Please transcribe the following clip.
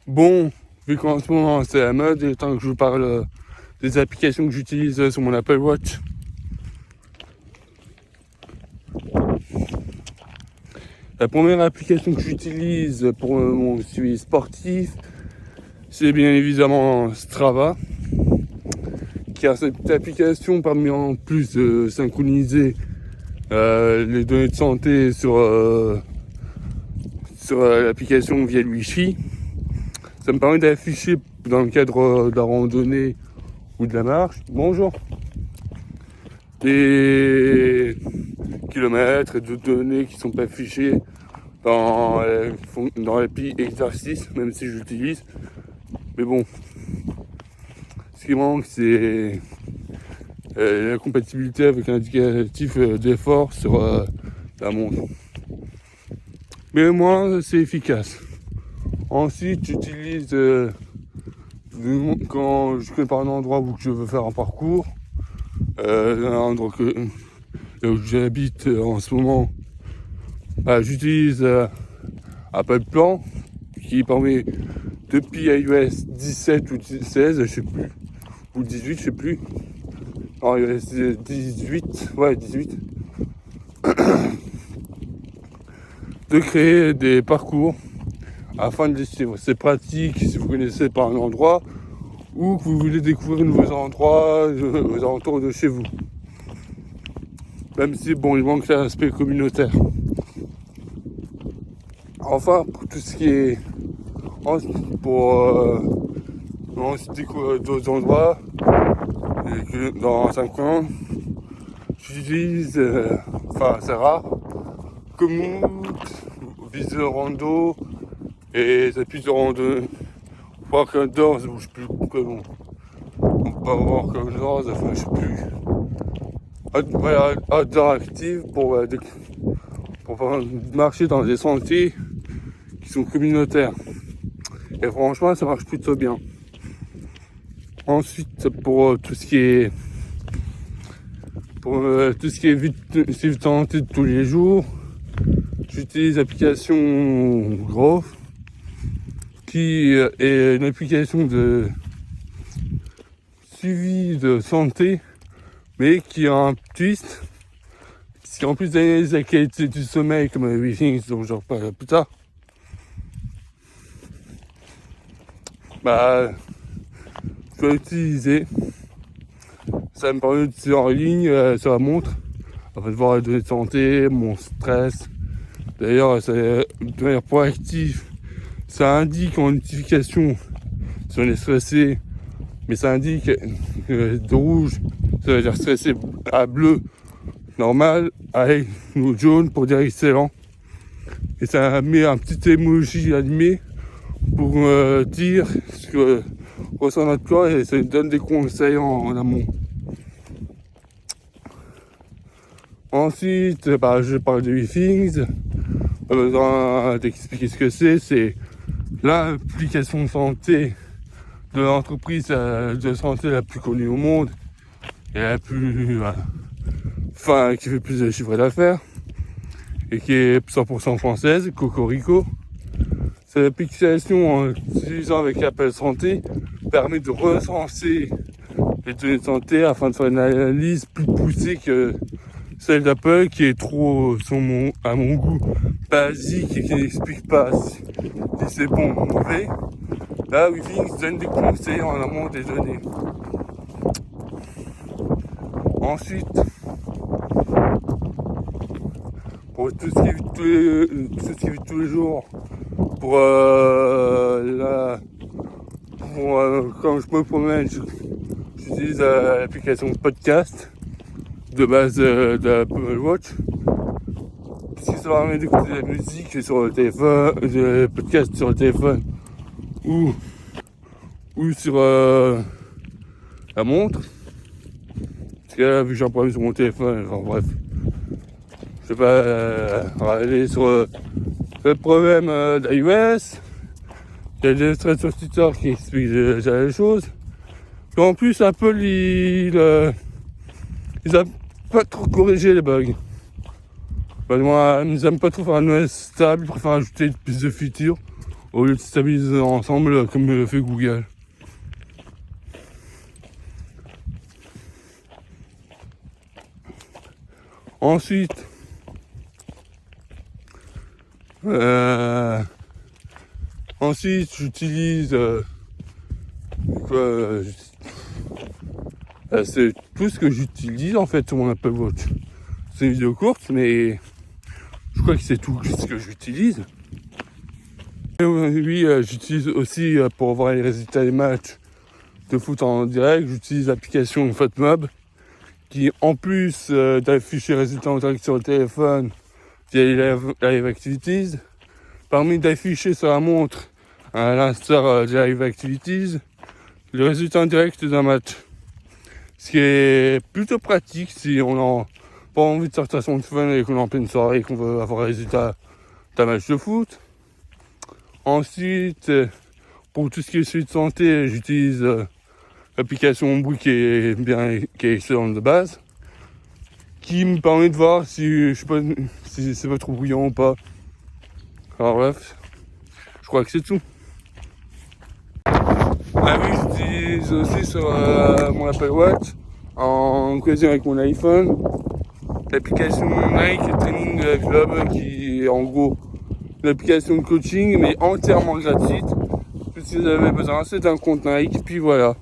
Bon, vu qu'en ce moment c'est la mode, et tant que je vous parle des applications que j'utilise sur mon Apple Watch. La première application que j'utilise pour mon suivi sportif, c'est bien évidemment Strava, qui a cette application permet en plus de synchroniser les données de santé sur l'application via le Wi-Fi. Ça me permet d'afficher dans le cadre de la randonnée ou de la marche, bonjour, des kilomètres et d'autres données qui sont pas affichées dans l'appli exercice, même si je l'utilise. Mais bon, ce qui manque, c'est la compatibilité avec un indicatif d'effort sur la montre. Mais moi, c'est efficace. Ensuite, j'utilise quand je prépare un endroit où je veux faire un parcours, un endroit où j'habite en ce moment, j'utilise Apple Plan, qui permet depuis iOS 17 ou 16, je sais plus, ou 18, je sais plus, non, iOS 18, ouais 18, de créer des parcours afin de les suivre. C'est pratique si vous connaissez pas un endroit ou que vous voulez découvrir de nouveaux endroits aux alentours de chez vous. Même si bon, il manque l'aspect communautaire. Enfin, pour tout ce qui est pour découvrir d'autres endroits, et que dans 5 ans, j'utilise, c'est rare, Komoot, Visorando et des applis de randonnée. Walk Outdoors, je sais plus comment. Pas Walk Outdoors, enfin je sais plus. Outdoor Active pour marcher dans des sentiers qui sont communautaires. Et franchement, ça marche plutôt bien. Ensuite, pour tout ce qui est suivi de santé de tous les jours, j'utilise l'application Growth, qui est une application de suivi de santé, mais qui a un twist, qui en plus d'analyser la qualité du sommeil, comme le Wi-Fi, dont je reparlerai plus tard, je peux l'utiliser. Ça me permet de suivre en ligne sur la montre, afin de voir les données de santé, mon stress. D'ailleurs, de manière proactive, ça indique en notification si on est stressé, mais ça indique de rouge, ça veut dire stressé, à bleu, normal, avec ou jaune pour dire excellent. Et ça met un petit emoji animé pour dire ce que ressent notre corps, et ça nous donne des conseils en amont. Ensuite, je parle de WeThings. Pas besoin d'expliquer ce que c'est l'application de santé de l'entreprise de santé la plus connue au monde et la plus qui fait plus de chiffre d'affaires et qui est 100% française, Cocorico. Cette application, en utilisant avec Apple Santé, permet de recenser les données de santé afin de faire une analyse plus poussée que celle d'Apple, qui est trop, à mon goût, basique et qui n'explique pas si c'est bon ou mauvais. Là, WeThings donne des conseils en amont des données. Ensuite, pour tout ce qui est tous les jours, quand je me promène, j'utilise l'application podcast de base de l'Apple Watch, puisque ça permet d'écouter de la musique sur le téléphone, des podcasts sur le téléphone ou sur la montre. Parce que là, vu que j'ai un problème sur mon téléphone, enfin bref, je vais pas aller sur le problème d'iOS. Il y a des extraits sur Twitter qui expliquent déjà les choses. Et en plus, Apple, ils a pas trop corrigé les bugs. Moi, ils n'aiment pas trop faire un OS stable, ils préfèrent ajouter plus de features au lieu de stabiliser ensemble comme le fait Google. Ensuite, j'utilise c'est tout ce que j'utilise en fait sur mon Apple Watch. C'est une vidéo courte, mais je crois que c'est tout ce que j'utilise. Oui, j'utilise aussi pour voir les résultats des matchs de foot en direct. J'utilise l'application FotMob qui, en plus d'afficher les résultats en direct sur le téléphone via les live activities, permet d'afficher sur la montre, à l'instar des live activities, le résultat en direct d'un match. Ce qui est plutôt pratique si on n'a pas envie de sortir son téléphone et qu'on est en pleine soirée et qu'on veut avoir le résultat d'un match de foot. Ensuite, pour tout ce qui est suivi de santé, j'utilise l'application Ombrou qui est excellente de base, qui me permet de voir si c'est pas trop bruyant ou pas. Alors bref, je crois que c'est tout. Ah oui, j'utilise aussi sur mon Apple Watch, en cohésion avec mon iPhone, l'application Nike Training Club qui est en gros l'application de coaching mais entièrement gratuite. Tout ce que vous avez besoin, c'est un compte Nike, puis voilà.